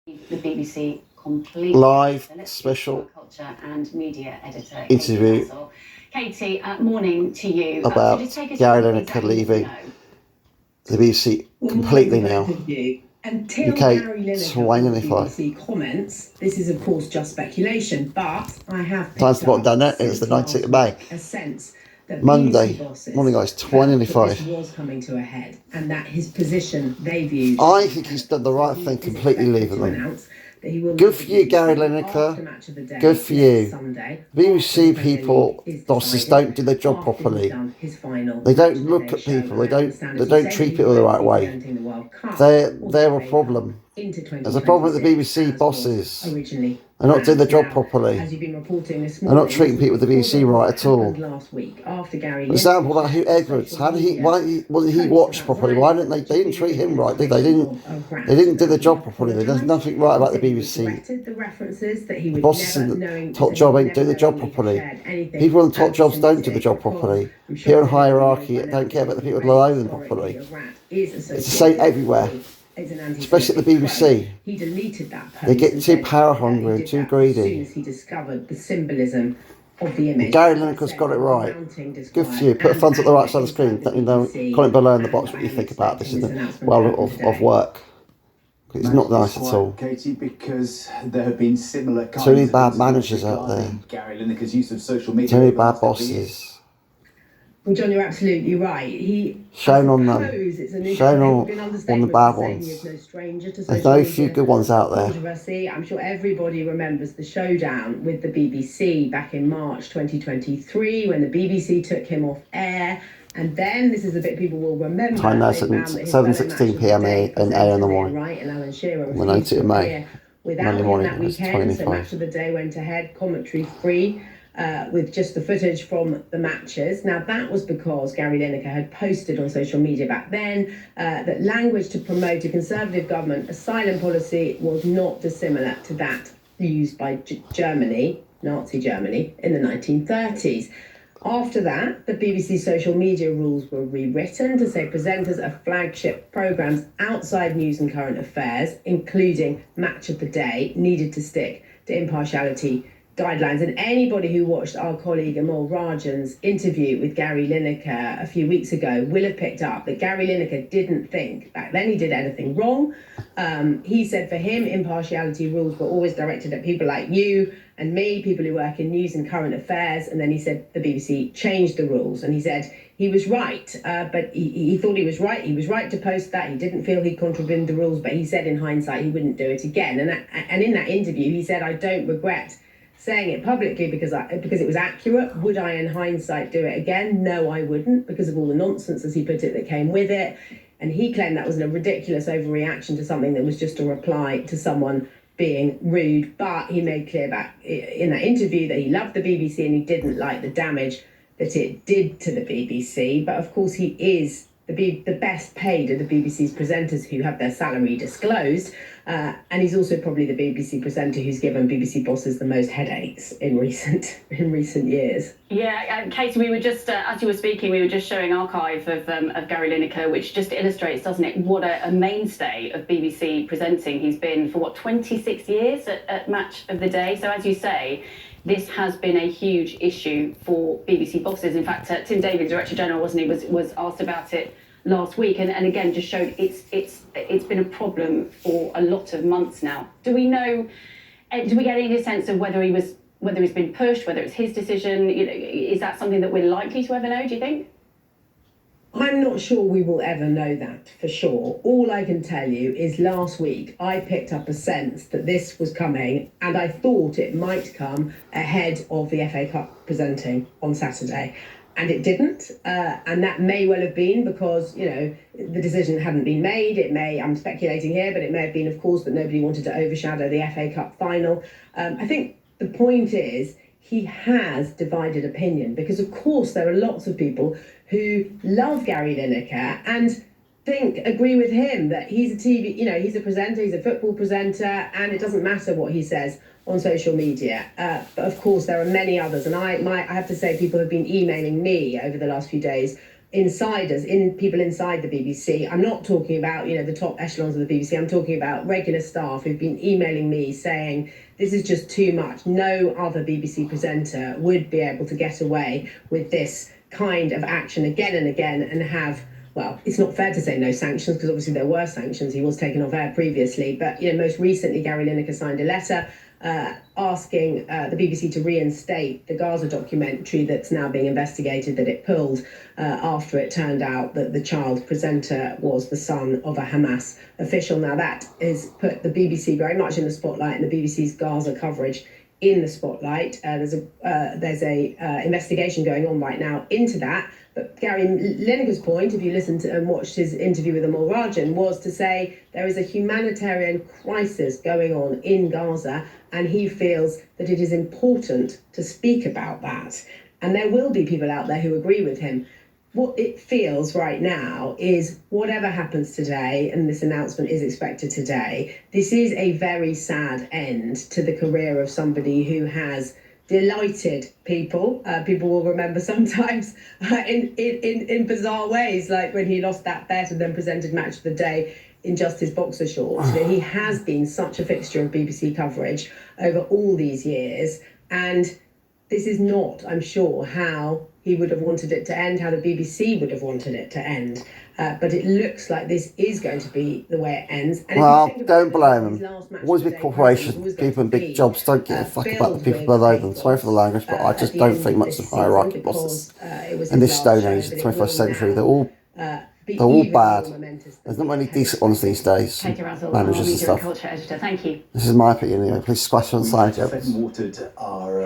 The BBC completely live special culture and media editor interview Katie, morning to you. about Gary Lineker leaving the BBC completely now. Until Gary Lineker BBC comments, this is of course just speculation, but I have Time's the bottom down there. It's the 19th of May. A sense that Monday bosses morning, guys, 20:05. this was coming to a head, and that his position they viewed. I think he's done the right thing, completely leaving them. Good for you, Gary Lineker. Good for you. BBC people, bosses don't do their job properly. They don't look at people. They don't treat people the right way. They're a problem. There's a problem with the BBC bosses. They're not doing their job properly. They're not treating people with the BBC right at all. For example, like Hugh Edwards, why wasn't he watched properly? Why didn't they didn't treat him right, did they? They didn't do their job properly. There's nothing right about the BBC. The bosses in the top job ain't doing the job properly. People in the top jobs don't do the job properly. People in hierarchy don't care about the people below them properly. It's the same everywhere. Especially at the BBC. He deleted that post. They get too power hungry and too greedy. As soon as he discovered the symbolism of the image. Gary Lineker's got it right. Good for you. Put a thumbs up the right side of the screen. Let me know. Comment below in the box what you think about this. Is of work. It's not nice at all. Katie, because there have been similar too many bad managers out there. Gary Lineker's use of social media. Too many bad bosses. Well, John, you're absolutely right. Shame on them. Shame on the bad ones. There's no few good ones out there. I'm sure everybody remembers the showdown with the BBC back in March 2023 when the BBC took him off air. And then, this is the bit people will remember. Time now, 7:16 p.m. and A in the morning. Right, and Alan Shearer was the 19th of May. Monday morning, that weekend, so match of the day went ahead, commentary free. With just the footage from the matches. Now, that was because Gary Lineker had posted on social media back then that language to promote a conservative government asylum policy was not dissimilar to that used by Germany, Nazi Germany, in the 1930s. After that, the BBC social media rules were rewritten to say presenters of flagship programmes outside news and current affairs, including Match of the Day, needed to stick to impartiality guidelines. And anybody who watched our colleague Amol Rajan's interview with Gary Lineker a few weeks ago will have picked up that Gary Lineker didn't think back then he did anything wrong. He said for him, impartiality rules were always directed at people like you and me, people who work in news and current affairs. And then he said the BBC changed the rules, and he said he was right, but he thought he was right. He was right to post that. He didn't feel he contravened the rules, but he said in hindsight he wouldn't do it again. And in that interview, he said, I don't regret saying it publicly because it was accurate. Would I, in hindsight, do it again? No, I wouldn't, because of all the nonsense, as he put it, that came with it. And he claimed that was a ridiculous overreaction to something that was just a reply to someone being rude. But he made clear back in that interview that he loved the BBC and he didn't like the damage that it did to the BBC. But of course, he is the best paid of the BBC's presenters who have their salary disclosed. And he's also probably the BBC presenter who's given BBC bosses the most headaches in recent years. Yeah, Katie, we were just, as you were speaking, we were just showing archive of Gary Lineker, which just illustrates, doesn't it, what a mainstay of BBC presenting he's been for, 26 years at Match of the Day. So as you say, this has been a huge issue for BBC bosses. In fact, Tim Davies, Director General, wasn't he, was asked about it last week, and again just showed it's been a problem for a lot of months now. Do we get any sense of whether he's been pushed, whether it's his decision? Is that something that we're likely to ever know, do you think? I'm not sure we will ever know that for sure. All I can tell you is last week I picked up a sense that this was coming, and I thought it might come ahead of the FA Cup presenting on Saturday. And it didn't, and that may well have been because, the decision hadn't been made. I'm speculating here, but it may have been, of course, that nobody wanted to overshadow the FA Cup final. I think the point is he has divided opinion because, of course, there are lots of people who love Gary Lineker and agree with him that he's he's a presenter, he's a football presenter, and it doesn't matter what he says on social media. But of course, there are many others. And I have to say, people have been emailing me over the last few days insiders, people inside the BBC. I'm not talking about, the top echelons of the BBC. I'm talking about regular staff who've been emailing me saying this is just too much. No other BBC presenter would be able to get away with this kind of action again and again and have, well, it's not fair to say no sanctions, because obviously there were sanctions. He was taken off air previously. But, most recently, Gary Lineker signed a letter asking the BBC to reinstate the Gaza documentary that's now being investigated, that it pulled after it turned out that the child presenter was the son of a Hamas official. Now, that has put the BBC very much in the spotlight, and the BBC's Gaza coverage in the spotlight. There's a investigation going on right now into that. But Gary Lineker's point, if you listened to and watched his interview with Amol Rajan, was to say there is a humanitarian crisis going on in Gaza, and he feels that it is important to speak about that. And there will be people out there who agree with him. What it feels right now is whatever happens today, and this announcement is expected today, this is a very sad end to the career of somebody who has delighted people. People will remember sometimes in bizarre ways, like when he lost that bet and then presented Match of the Day in just his boxer shorts. He has been such a fixture of BBC coverage over all these years, and this is not, I'm sure, how he would have wanted it to end, how the BBC would have wanted it to end. But it looks like this is going to be the way it ends. And well, don't blame them. Always big corporations, people in big jobs don't give a fuck about the people below them. Sorry for the language, but I just don't think much of hierarchy bosses in this stone age, the 21st century. They're all bad. There's not many decent ones these days. Managers and stuff. Culture editor. Thank you. This is my opinion anyway. Please splash on the side, Watered our